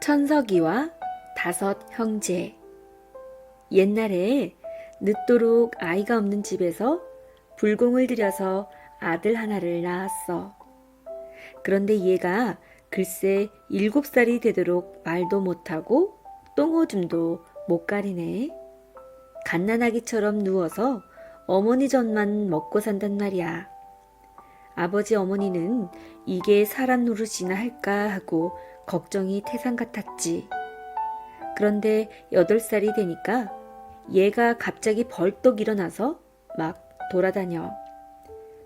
천석이와 다섯 형제. 옛날에 늦도록 아이가 없는 집에서 불공을 들여서 아들 하나를 낳았어. 그런데 얘가 글쎄 7살이 되도록 말도 못하고 똥오줌도 못 가리네. 갓난아기처럼 누워서 어머니 젖만 먹고 산단 말이야. 아버지 어머니는 이게 사람 노릇이나 할까 하고 걱정이 태산 같았지. 그런데 8살이 되니까 얘가 갑자기 벌떡 일어나서 막 돌아다녀.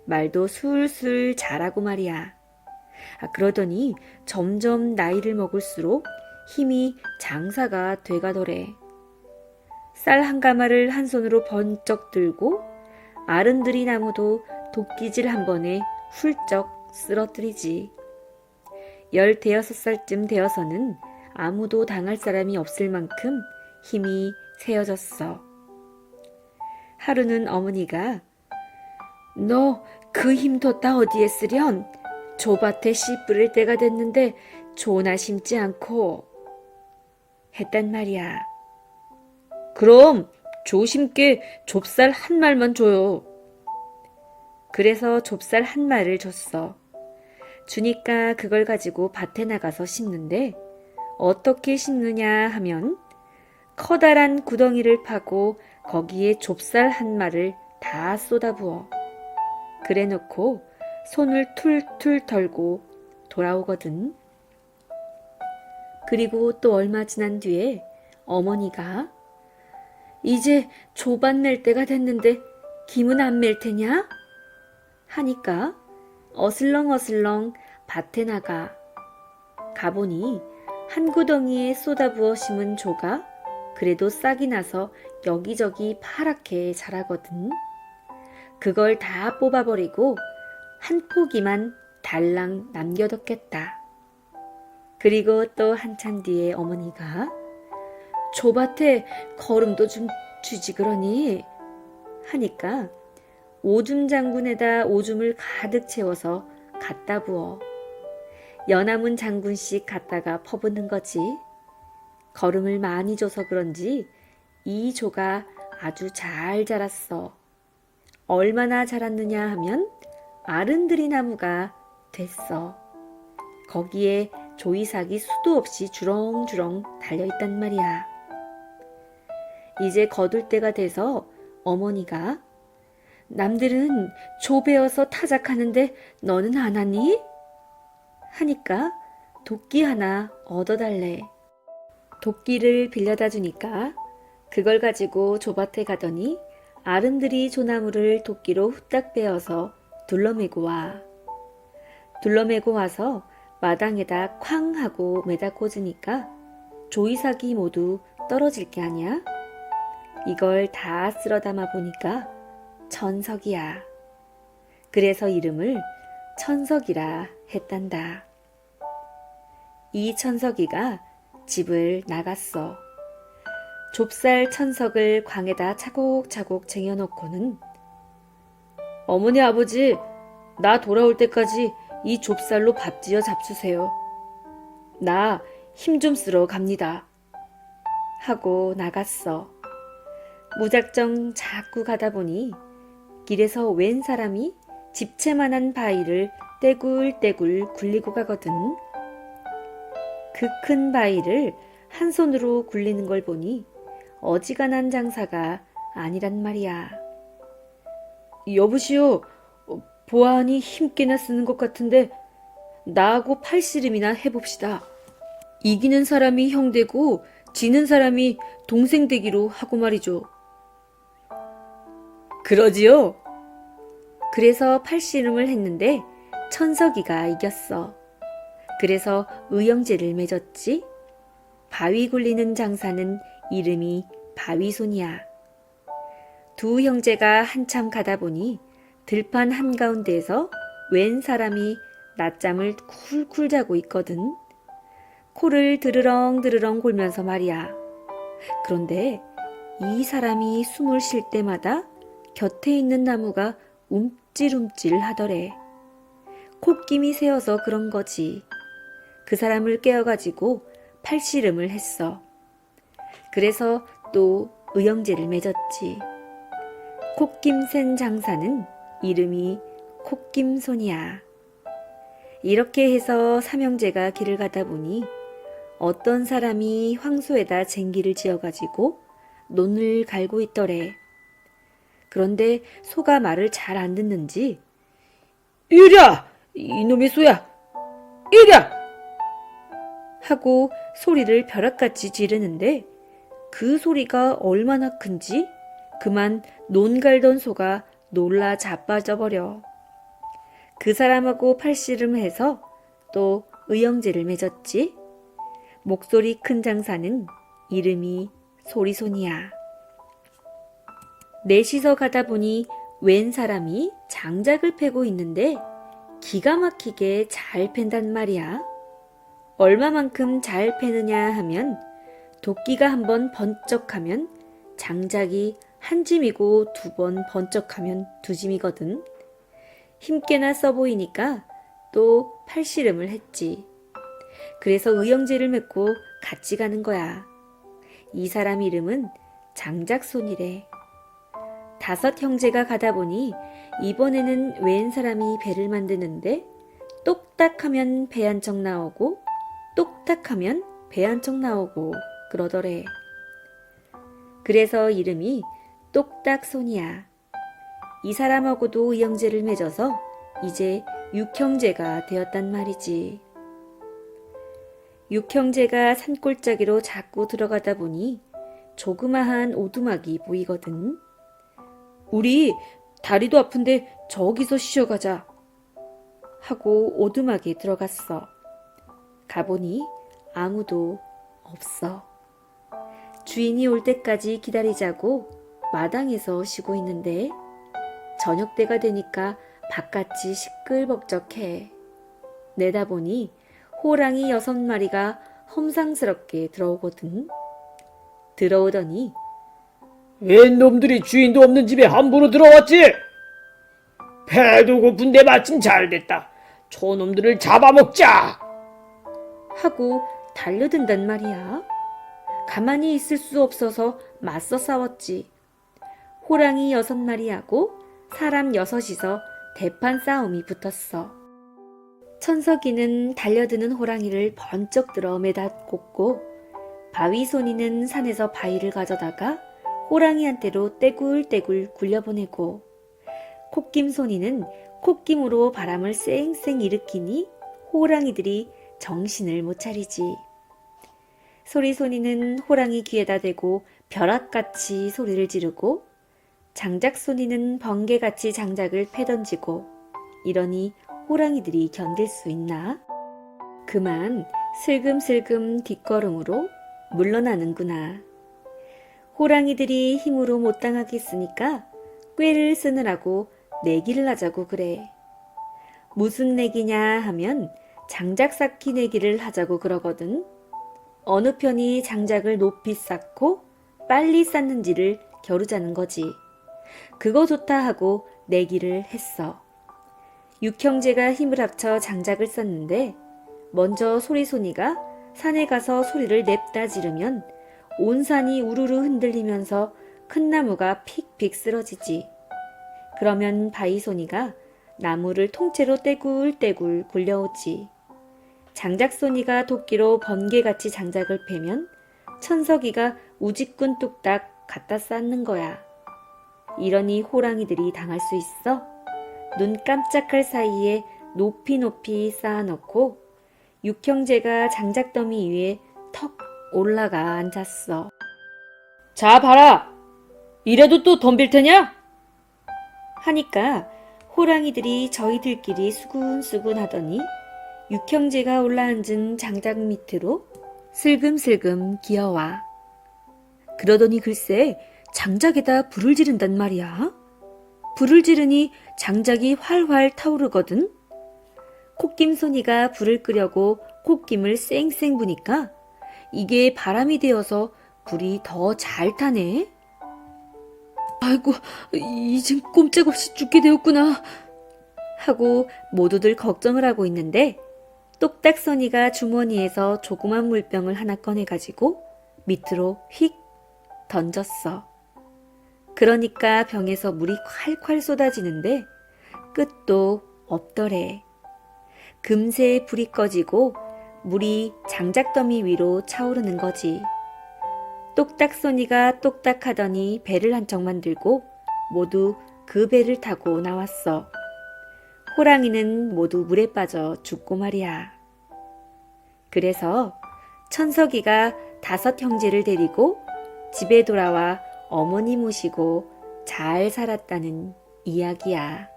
말도 술술 잘하고 말이야. 그러더니 점점 나이를 먹을수록 힘이 장사가 돼가더래. 쌀 한 가마를 한 손으로 번쩍 들고 아른드리 나무도 도끼질 한 번에 훌쩍 쓰러뜨리지. 15살쯤 되어서는 아무도 당할 사람이 없을 만큼 힘이 세어졌어. 하루는 어머니가 너 그 힘 뒀다 어디에 쓰련? 조밭에 씨 뿌릴 때가 됐는데 조나 심지 않고 했단 말이야. 그럼 조 심게 좁쌀 한 말만 줘요. 그래서 좁쌀 한 말을 줬어. 주니까 그걸 가지고 밭에 나가서 심는데 어떻게 심느냐 하면 커다란 구덩이를 파고 거기에 좁쌀 한 말을 다 쏟아부어. 그래 놓고 손을 툴툴 털고 돌아오거든. 그리고 또 얼마 지난 뒤에 어머니가 이제 조밭 낼 때가 됐는데 김은 안 맬 테냐? 하니까 어슬렁어슬렁 밭에 나가. 가보니 한 구덩이에 쏟아부어 심은 조가 그래도 싹이 나서 여기저기 파랗게 자라거든. 그걸 다 뽑아버리고 한 포기만 달랑 남겨뒀겠다. 그리고 또 한참 뒤에 어머니가 조밭에 거름도 좀 주지 그러니 하니까 오줌 장군에다 오줌을 가득 채워서 갖다 부어. 연하문 장군씩 갖다가 퍼붓는 거지. 거름을 많이 줘서 그런지 이 조가 아주 잘 자랐어. 얼마나 자랐느냐 하면 아른드리 나무가 됐어. 거기에 조이삭이 수도 없이 주렁주렁 달려있단 말이야. 이제 거둘 때가 돼서 어머니가 남들은 조 베어서 타작하는데 너는 안 하니? 하니까 도끼 하나 얻어달래. 도끼를 빌려다 주니까 그걸 가지고 조밭에 가더니 아른드리 조나무를 도끼로 후딱 베어서 둘러매고 와. 둘러매고 와서 마당에다 쾅 하고 매다 꽂으니까 조이삭이 모두 떨어질 게 아니야? 이걸 다 쓸어 담아 보니까 천석이야. 그래서 이름을 천석이라 했단다. 이 천석이가 집을 나갔어. 좁쌀 천석을 광에다 차곡차곡 쟁여놓고는 어머니 아버지 나 돌아올 때까지 이 좁쌀로 밥 지어 잡수세요. 나 힘 좀 쓰러 갑니다. 하고 나갔어. 무작정 자꾸 가다 보니 길에서 웬 사람이 집채만한 바위를 떼굴떼굴 굴리고 가거든. 그 큰 바위를 한 손으로 굴리는 걸 보니 어지간한 장사가 아니란 말이야. 여보시오, 보아하니 힘께나 쓰는 것 같은데 나하고 팔씨름이나 해봅시다. 이기는 사람이 형 되고 지는 사람이 동생 되기로 하고 말이죠. 그러지요? 그래서 팔씨름을 했는데 천석이가 이겼어. 그래서 의형제를 맺었지. 바위 굴리는 장사는 이름이 바위손이야. 두 형제가 한참 가다 보니 들판 한가운데에서 웬 사람이 낮잠을 쿨쿨 자고 있거든. 코를 드르렁드르렁 골면서 말이야. 그런데 이 사람이 숨을 쉴 때마다 곁에 있는 나무가 움찔움찔 하더래. 콧김이 새어서 그런 거지. 그 사람을 깨워가지고 팔씨름을 했어. 그래서 또 의형제를 맺었지. 콧김센 장사는 이름이 콧김손이야. 이렇게 해서 삼형제가 길을 가다 보니 어떤 사람이 황소에다 쟁기를 지어가지고 논을 갈고 있더래. 그런데 소가 말을 잘 안 듣는지 이랴! 이놈의 소야! 이랴! 하고 소리를 벼락같이 지르는데 그 소리가 얼마나 큰지 그만 논 갈던 소가 놀라 자빠져버려. 그 사람하고 팔씨름해서 또 의형제를 맺었지. 목소리 큰 장사는 이름이 소리손이야. 넷이서 가다 보니 웬 사람이 장작을 패고 있는데 기가 막히게 잘 팬단 말이야. 얼마만큼 잘 패느냐 하면 도끼가 한 번 번쩍하면 장작이 한 짐이고 두 번 번쩍하면 두 짐이거든. 힘께나 써 보이니까 또 팔씨름을 했지. 그래서 의형제를 맺고 같이 가는 거야. 이 사람 이름은 장작손이래. 5 형제가 가다 보니 이번에는 웬 사람이 배를 만드는데 똑딱하면 배 한 척 나오고 똑딱하면 배 한 척 나오고 그러더래. 그래서 이름이 똑딱손이야. 이 사람하고도 의형제를 맺어서 이제 6형제가 되었단 말이지. 6형제가 산골짜기로 자꾸 들어가다 보니 조그마한 오두막이 보이거든. 우리 다리도 아픈데 저기서 쉬어가자 하고 오두막에 들어갔어. 가보니 아무도 없어. 주인이 올 때까지 기다리자고 마당에서 쉬고 있는데 저녁 때가 되니까 바깥이 시끌벅적해. 내다보니 호랑이 6마리가 험상스럽게 들어오거든. 들어오더니 웬 놈들이 주인도 없는 집에 함부로 들어왔지? 배도 고픈데 마침 잘됐다. 저놈들을 잡아먹자! 하고 달려든단 말이야. 가만히 있을 수 없어서 맞서 싸웠지. 호랑이 6마리하고 사람 6이서 대판 싸움이 붙었어. 천석이는 달려드는 호랑이를 번쩍 들어 매다 꽂고 바위손이는 산에서 바위를 가져다가 호랑이한테로 떼굴떼굴 굴려보내고 콧김손이는 콧김으로 바람을 쌩쌩 일으키니 호랑이들이 정신을 못 차리지. 소리손이는 호랑이 귀에다 대고 벼락같이 소리를 지르고 장작손이는 번개같이 장작을 패던지고 이러니 호랑이들이 견딜 수 있나? 그만 슬금슬금 뒷걸음으로 물러나는구나. 호랑이들이 힘으로 못 당하겠으니까 꾀를 쓰느라고 내기를 하자고 그래. 무슨 내기냐 하면 장작 쌓기 내기를 하자고 그러거든. 어느 편이 장작을 높이 쌓고 빨리 쌓는지를 겨루자는 거지. 그거 좋다 하고 내기를 했어. 6형제가 힘을 합쳐 장작을 쌓는데 먼저 소리손이가 산에 가서 소리를 냅다 지르면 온 산이 우르르 흔들리면서 큰 나무가 픽픽 쓰러지지. 그러면 바위손이가 나무를 통째로 떼굴떼굴 굴려오지. 장작손이가 도끼로 번개같이 장작을 패면 천석이가 우직군 뚝딱 갖다 쌓는 거야. 이러니 호랑이들이 당할 수 있어? 눈 깜짝할 사이에 높이 높이 쌓아놓고 6형제가 장작더미 위에 턱 올라가 앉았어. 자, 봐라! 이래도 또 덤빌 테냐? 하니까 호랑이들이 저희들끼리 수군수군 하더니 6형제가 올라앉은 장작 밑으로 슬금슬금 기어와. 그러더니 글쎄 장작에다 불을 지른단 말이야. 불을 지르니 장작이 활활 타오르거든. 콧김손이가 불을 끄려고 콧김을 쌩쌩 부니까 이게 바람이 되어서 불이 더 잘 타네. 아이고, 이젠 꼼짝없이 죽게 되었구나 하고 모두들 걱정을 하고 있는데 똑딱서니가 주머니에서 조그만 물병을 하나 꺼내가지고 밑으로 휙 던졌어. 그러니까 병에서 물이 콸콸 쏟아지는데 끝도 없더래. 금세 불이 꺼지고 물이 장작더미 위로 차오르는 거지. 똑딱서니가 똑딱하더니 배를 한척만 들고 모두 그 배를 타고 나왔어. 호랑이는 모두 물에 빠져 죽고 말이야. 그래서 천석이가 5 형제를 데리고 집에 돌아와 어머니 모시고 잘 살았다는 이야기야.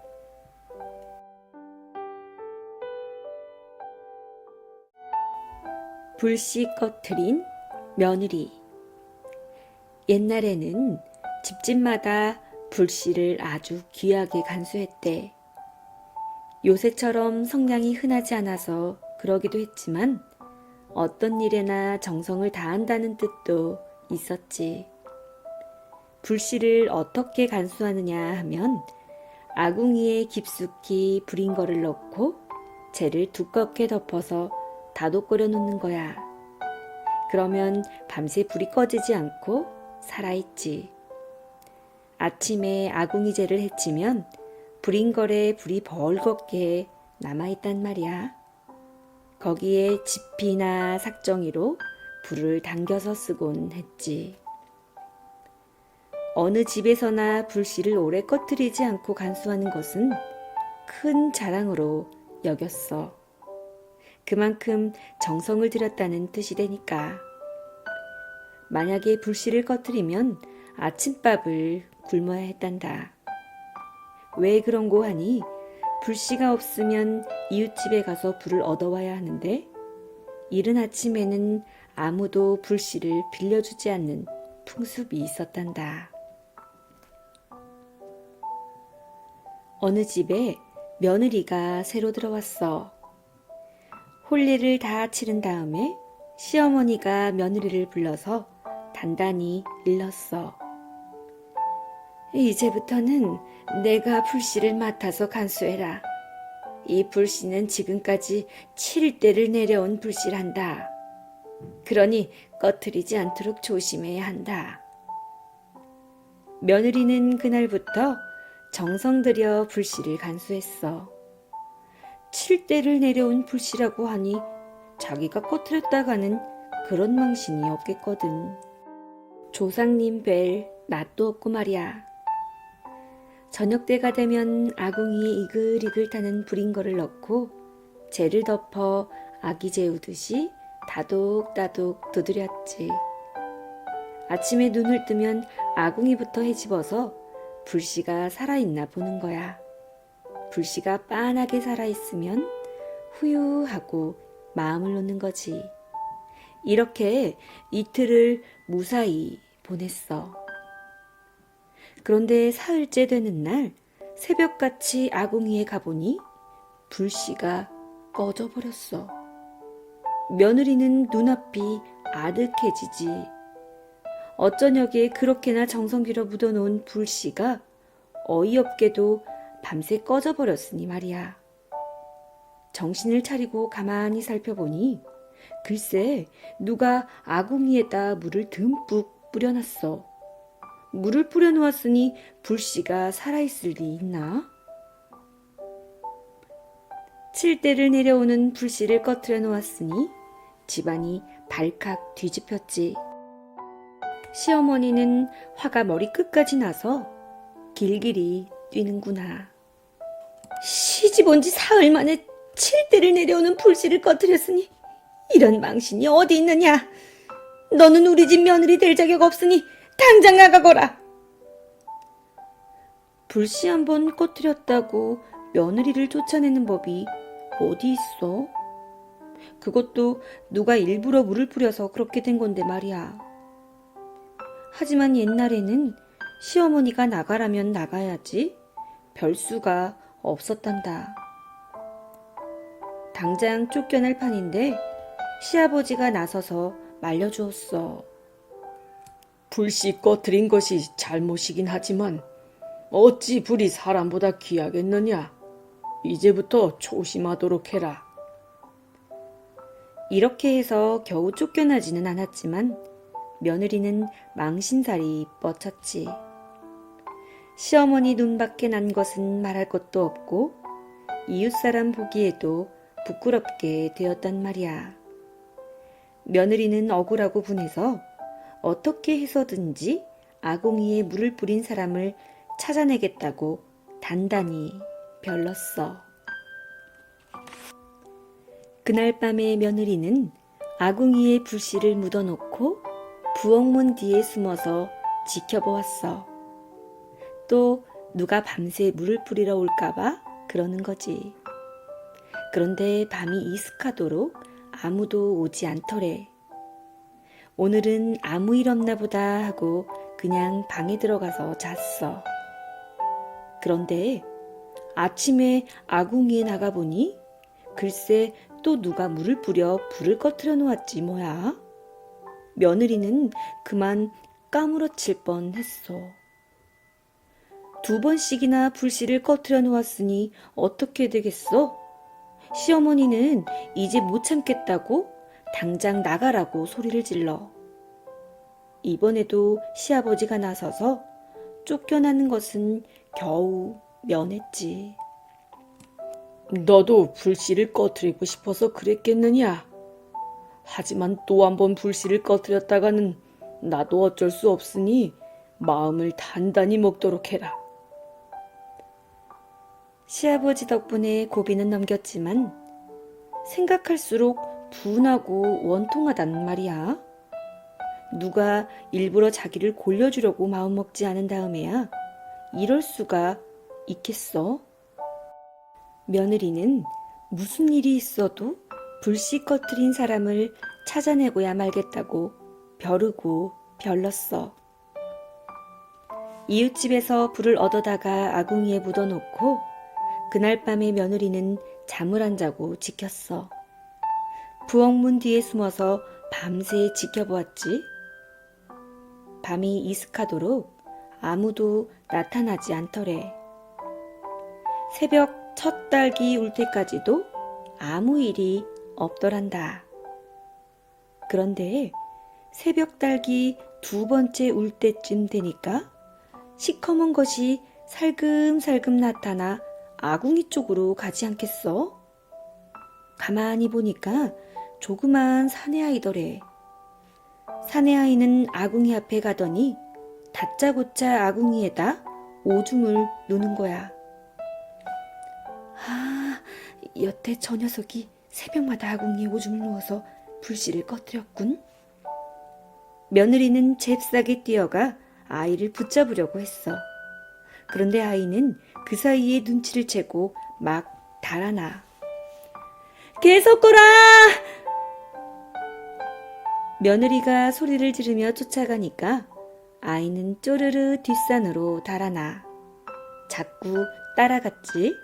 불씨 꺼트린 며느리. 옛날에는 집집마다 불씨를 아주 귀하게 간수했대. 요새처럼 성량이 흔하지 않아서 그러기도 했지만 어떤 일에나 정성을 다한다는 뜻도 있었지. 불씨를 어떻게 간수하느냐 하면 아궁이에 깊숙이 불인 거를 넣고 재를 두껍게 덮어서 다독거려 놓는 거야. 그러면 밤새 불이 꺼지지 않고 살아있지. 아침에 아궁이재를 해치면 불인 거래 불이 벌겋게 남아있단 말이야. 거기에 지피나 삭정이로 불을 당겨서 쓰곤 했지. 어느 집에서나 불씨를 오래 꺼뜨리지 않고 간수하는 것은 큰 자랑으로 여겼어. 그만큼 정성을 들였다는 뜻이 되니까. 만약에 불씨를 꺼뜨리면 아침밥을 굶어야 했단다. 왜 그런고 하니 불씨가 없으면 이웃집에 가서 불을 얻어와야 하는데 이른 아침에는 아무도 불씨를 빌려주지 않는 풍습이 있었단다. 어느 집에 며느리가 새로 들어왔어. 혼례를 다 치른 다음에 시어머니가 며느리를 불러서 단단히 일렀어. 이제부터는 내가 불씨를 맡아서 간수해라. 이 불씨는 지금까지 7대를 내려온 불씨란다. 그러니 꺼트리지 않도록 조심해야 한다. 며느리는 그날부터 정성 들여 불씨를 간수했어. 7대를 내려온 불씨라고 하니 자기가 꺼트렸다가는 그런 망신이 없겠거든. 조상님 뵐 낯도 없고 말이야. 저녁 때가 되면 아궁이에 이글이글 타는 불인 거를 넣고 재를 덮어 아기 재우듯이 다독다독 두드렸지. 아침에 눈을 뜨면 아궁이부터 헤집어서 불씨가 살아있나 보는 거야. 불씨가 빤하게 살아있으면 후유하고 마음을 놓는 거지. 이렇게 이틀을 무사히 보냈어. 그런데 사흘째 되는 날 새벽같이 아궁이에 가보니 불씨가 꺼져버렸어. 며느리는 눈앞이 아득해지지. 어쩌냐기에 그렇게나 정성 들여 묻어놓은 불씨가 어이없게도 밤새 꺼져버렸으니 말이야. 정신을 차리고 가만히 살펴보니 글쎄 누가 아궁이에다 물을 듬뿍 뿌려놨어. 물을 뿌려놓았으니 불씨가 살아있을 리 있나? 7대를 내려오는 불씨를 꺼트려 놓았으니 집안이 발칵 뒤집혔지. 시어머니는 화가 머리끝까지 나서 길길이 뛰는구나. 시집 온 지 사흘 만에 7대를 내려오는 불씨를 꺼트렸으니 이런 망신이 어디 있느냐. 너는 우리 집 며느리 될 자격 없으니 당장 나가거라. 불씨 한번 꺼트렸다고 며느리를 쫓아내는 법이 어디 있어? 그것도 누가 일부러 물을 뿌려서 그렇게 된 건데 말이야. 하지만 옛날에는 시어머니가 나가라면 나가야지 별수가 없었단다. 당장 쫓겨날 판인데 시아버지가 나서서 말려주었어. 불씨 꺼트린 것이 잘못이긴 하지만 어찌 불이 사람보다 귀하겠느냐. 이제부터 조심하도록 해라. 이렇게 해서 겨우 쫓겨나지는 않았지만 며느리는 망신살이 뻗쳤지. 시어머니 눈밖에 난 것은 말할 것도 없고 이웃사람 보기에도 부끄럽게 되었단 말이야. 며느리는 억울하고 분해서 어떻게 해서든지 아궁이에 물을 뿌린 사람을 찾아내겠다고 단단히 별렀어. 그날 밤에 며느리는 아궁이에 불씨를 묻어놓고 부엌문 뒤에 숨어서 지켜보았어. 또 누가 밤새 물을 뿌리러 올까봐 그러는 거지. 그런데 밤이 이슥하도록 아무도 오지 않더래. 오늘은 아무 일 없나 보다 하고 그냥 방에 들어가서 잤어. 그런데 아침에 아궁이에 나가보니 글쎄 또 누가 물을 뿌려 불을 꺼트려 놓았지 뭐야. 며느리는 그만 까무러칠 뻔했어. 2번씩이나 불씨를 꺼트려 놓았으니 어떻게 되겠어? 시어머니는 이제 못 참겠다고 당장 나가라고 소리를 질러. 이번에도 시아버지가 나서서 쫓겨나는 것은 겨우 면했지. 너도 불씨를 꺼트리고 싶어서 그랬겠느냐? 하지만 또 한 번 불씨를 꺼트렸다가는 나도 어쩔 수 없으니 마음을 단단히 먹도록 해라. 시아버지 덕분에 고비는 넘겼지만 생각할수록 분하고 원통하단 말이야. 누가 일부러 자기를 골려주려고 마음먹지 않은 다음에야 이럴 수가 있겠어? 며느리는 무슨 일이 있어도 불씨 꺼트린 사람을 찾아내고야 말겠다고 벼르고 별렀어. 이웃집에서 불을 얻어다가 아궁이에 묻어놓고 그날 밤에 며느리는 잠을 안 자고 지켰어. 부엌문 뒤에 숨어서 밤새 지켜보았지. 밤이 이슥하도록 아무도 나타나지 않더래. 새벽 첫 딸기 울 때까지도 아무 일이 없더란다. 그런데 새벽 딸기 2번째 울 때쯤 되니까 시커먼 것이 살금살금 나타나 아궁이 쪽으로 가지 않겠어? 가만히 보니까 조그만 사내아이더래. 사내아이는 아궁이 앞에 가더니 다짜고짜 아궁이에다 오줌을 누는 거야. 아, 여태 저 녀석이 새벽마다 아궁이에 오줌을 누워서 불씨를 꺼뜨렸군. 며느리는 잽싸게 뛰어가 아이를 붙잡으려고 했어. 그런데 아이는 그 사이에 눈치를 채고 막 달아나. 계속 거라! 며느리가 소리를 지르며 쫓아가니까 아이는 쪼르르 뒷산으로 달아나. 자꾸 따라갔지.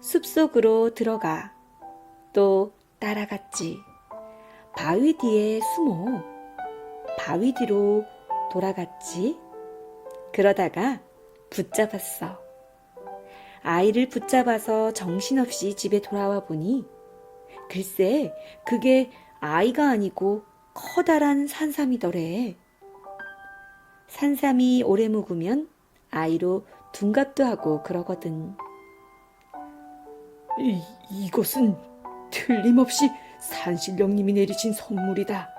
숲속으로 들어가. 또 따라갔지. 바위 뒤에 숨어. 바위 뒤로 돌아갔지. 그러다가 붙잡았어. 아이를 붙잡아서 정신없이 집에 돌아와 보니 글쎄 그게 아이가 아니고 커다란 산삼이더래. 산삼이 오래 묵으면 아이로 둔갑도 하고 그러거든. 이것은 틀림없이 산신령님이 내리신 선물이다.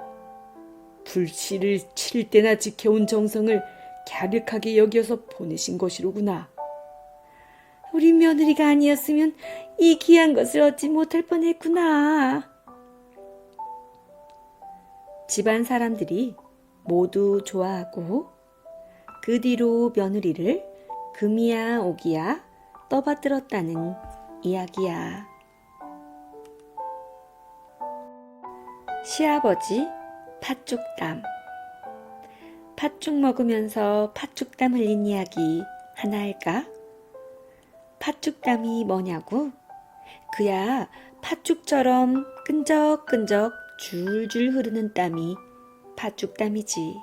불씨를 7대나 지켜온 정성을 갸륵하게 여겨서 보내신 것이로구나. 우리 며느리가 아니었으면 이 귀한 것을 얻지 못할 뻔했구나. 집안 사람들이 모두 좋아하고 그 뒤로 며느리를 금이야 오기야 떠받들었다는 이야기야. 시아버지 팥죽담. 팥죽 먹으면서 팥죽담 흘린 이야기 하나 할까? 팥죽담이 뭐냐고? 그야 팥죽처럼 끈적끈적 줄줄 흐르는 땀이 팥죽담이지.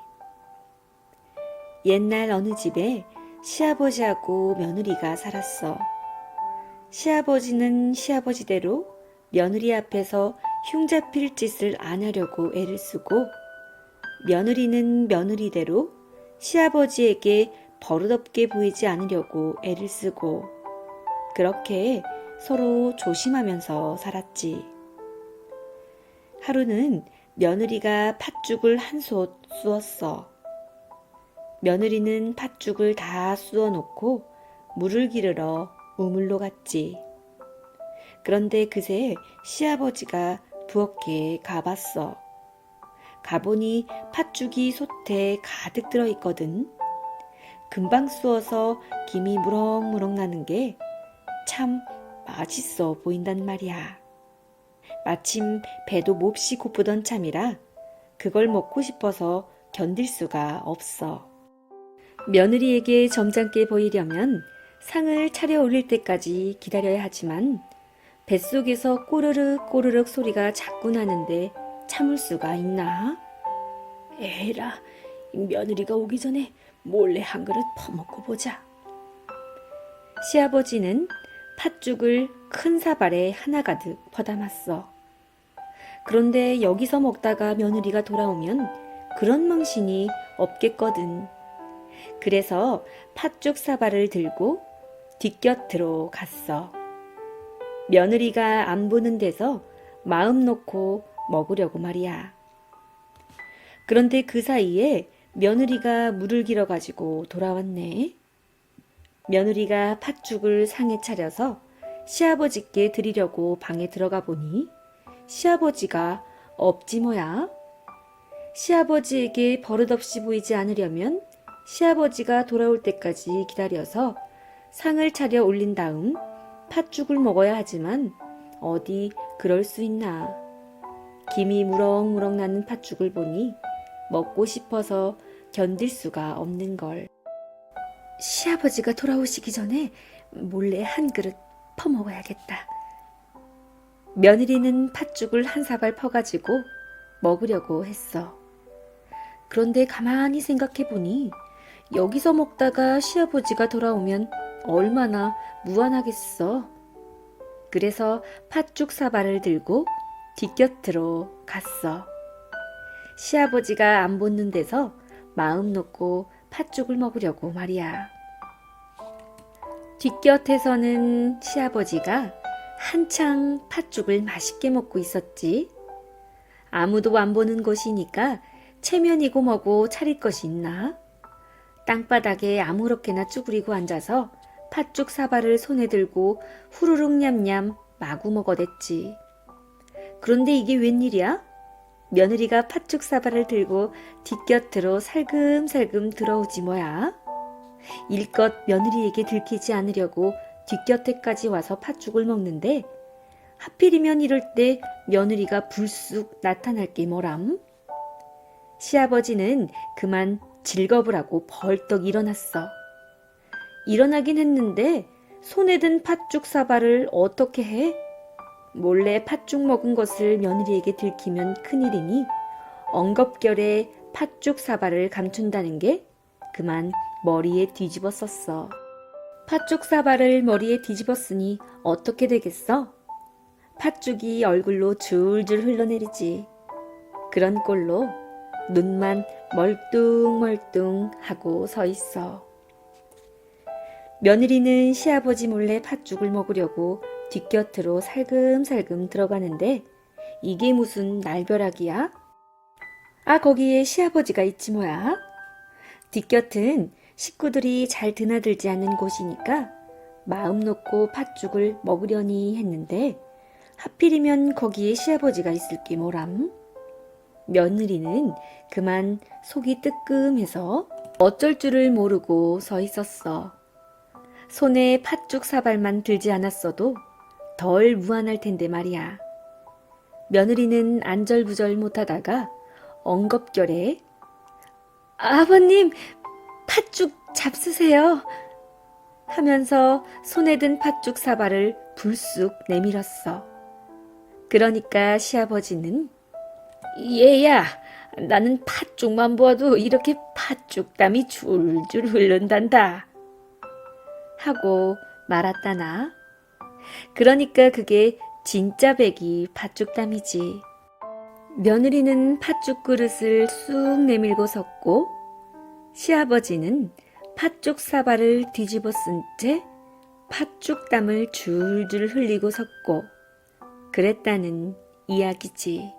옛날 어느 집에 시아버지하고 며느리가 살았어. 시아버지는 시아버지대로 며느리 앞에서 흉잡힐 짓을 안 하려고 애를 쓰고 며느리는 며느리대로 시아버지에게 버릇없게 보이지 않으려고 애를 쓰고 그렇게 서로 조심하면서 살았지. 하루는 며느리가 팥죽을 한솥 쑤었어. 며느리는 팥죽을 다 쑤어 놓고 물을 기르러 우물로 갔지. 그런데 그새 시아버지가 부엌에 가봤어. 가보니 팥죽이 솥에 가득 들어있거든. 금방 쑤어서 김이 무럭무럭 나는 게 참 맛있어 보인단 말이야. 마침 배도 몹시 고프던 참이라 그걸 먹고 싶어서 견딜 수가 없어. 며느리에게 점잖게 보이려면 상을 차려 올릴 때까지 기다려야 하지만 뱃속에서 꼬르륵 꼬르륵 소리가 자꾸 나는데 참을 수가 있나? 에라, 며느리가 오기 전에 몰래 한 그릇 퍼먹고 보자. 시아버지는 팥죽을 큰 사발에 하나 가득 퍼담았어. 그런데 여기서 먹다가 며느리가 돌아오면 그런 망신이 없겠거든. 그래서 팥죽 사발을 들고 뒷곁으로 갔어. 며느리가 안 보는 데서 마음 놓고 먹으려고 말이야. 그런데 그 사이에 며느리가 물을 길어가지고 돌아왔네. 며느리가 팥죽을 상에 차려서 시아버지께 드리려고 방에 들어가 보니 시아버지가 없지 뭐야. 시아버지에게 버릇없이 보이지 않으려면 시아버지가 돌아올 때까지 기다려서 상을 차려 올린 다음 팥죽을 먹어야 하지만 어디 그럴 수 있나. 김이 무럭무럭 나는 팥죽을 보니 먹고 싶어서 견딜 수가 없는 걸. 시아버지가 돌아오시기 전에 몰래 한 그릇 퍼먹어야겠다. 며느리는 팥죽을 한 사발 퍼가지고 먹으려고 했어. 그런데 가만히 생각해 보니 여기서 먹다가 시아버지가 돌아오면 얼마나 무안하겠어. 그래서 팥죽 사발을 들고 뒷곁으로 갔어. 시아버지가 안 보는 데서 마음 놓고 팥죽을 먹으려고 말이야. 뒷곁에서는 시아버지가 한창 팥죽을 맛있게 먹고 있었지. 아무도 안 보는 곳이니까 체면이고 뭐고 차릴 것이 있나? 땅바닥에 아무렇게나 쭈그리고 앉아서 팥죽 사발을 손에 들고 후루룩 냠냠 마구 먹어댔지. 그런데 이게 웬일이야? 며느리가 팥죽 사발을 들고 뒷곁으로 살금살금 들어오지 뭐야. 일껏 며느리에게 들키지 않으려고 뒷곁에까지 와서 팥죽을 먹는데 하필이면 이럴 때 며느리가 불쑥 나타날 게 뭐람? 시아버지는 그만 질겁을 하고 벌떡 일어났어. 일어나긴 했는데 손에 든 팥죽 사발을 어떻게 해? 몰래 팥죽 먹은 것을 며느리에게 들키면 큰일이니 엉겁결에 팥죽 사발을 감춘다는 게 그만 머리에 뒤집어 썼어. 팥죽 사발을 머리에 뒤집었으니 어떻게 되겠어? 팥죽이 얼굴로 줄줄 흘러내리지. 그런 꼴로 눈만 멀뚱멀뚱 하고 서 있어. 며느리는 시아버지 몰래 팥죽을 먹으려고 뒷곁으로 살금살금 들어가는데 이게 무슨 날벼락이야? 아, 거기에 시아버지가 있지 뭐야. 뒷곁은 식구들이 잘 드나들지 않는 곳이니까 마음 놓고 팥죽을 먹으려니 했는데 하필이면 거기에 시아버지가 있을 게 뭐람? 며느리는 그만 속이 뜨끔해서 어쩔 줄을 모르고 서 있었어. 손에 팥죽 사발만 들지 않았어도 덜 무안할 텐데 말이야. 며느리는 안절부절 못하다가 엉겁결에 아버님, 팥죽 잡수세요 하면서 손에 든 팥죽 사발을 불쑥 내밀었어. 그러니까 시아버지는 얘야, 나는 팥죽만 보아도 이렇게 팥죽땀이 줄줄 흐른단다 하고 말았다나. 그러니까 그게 진짜 백이 팥죽담이지. 며느리는 팥죽 그릇을 쑥 내밀고 섰고 시아버지는 팥죽 사발을 뒤집어 쓴 채 팥죽땀을 줄줄 흘리고 섰고 그랬다는 이야기지.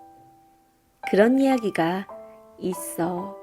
그런 이야기가 있어.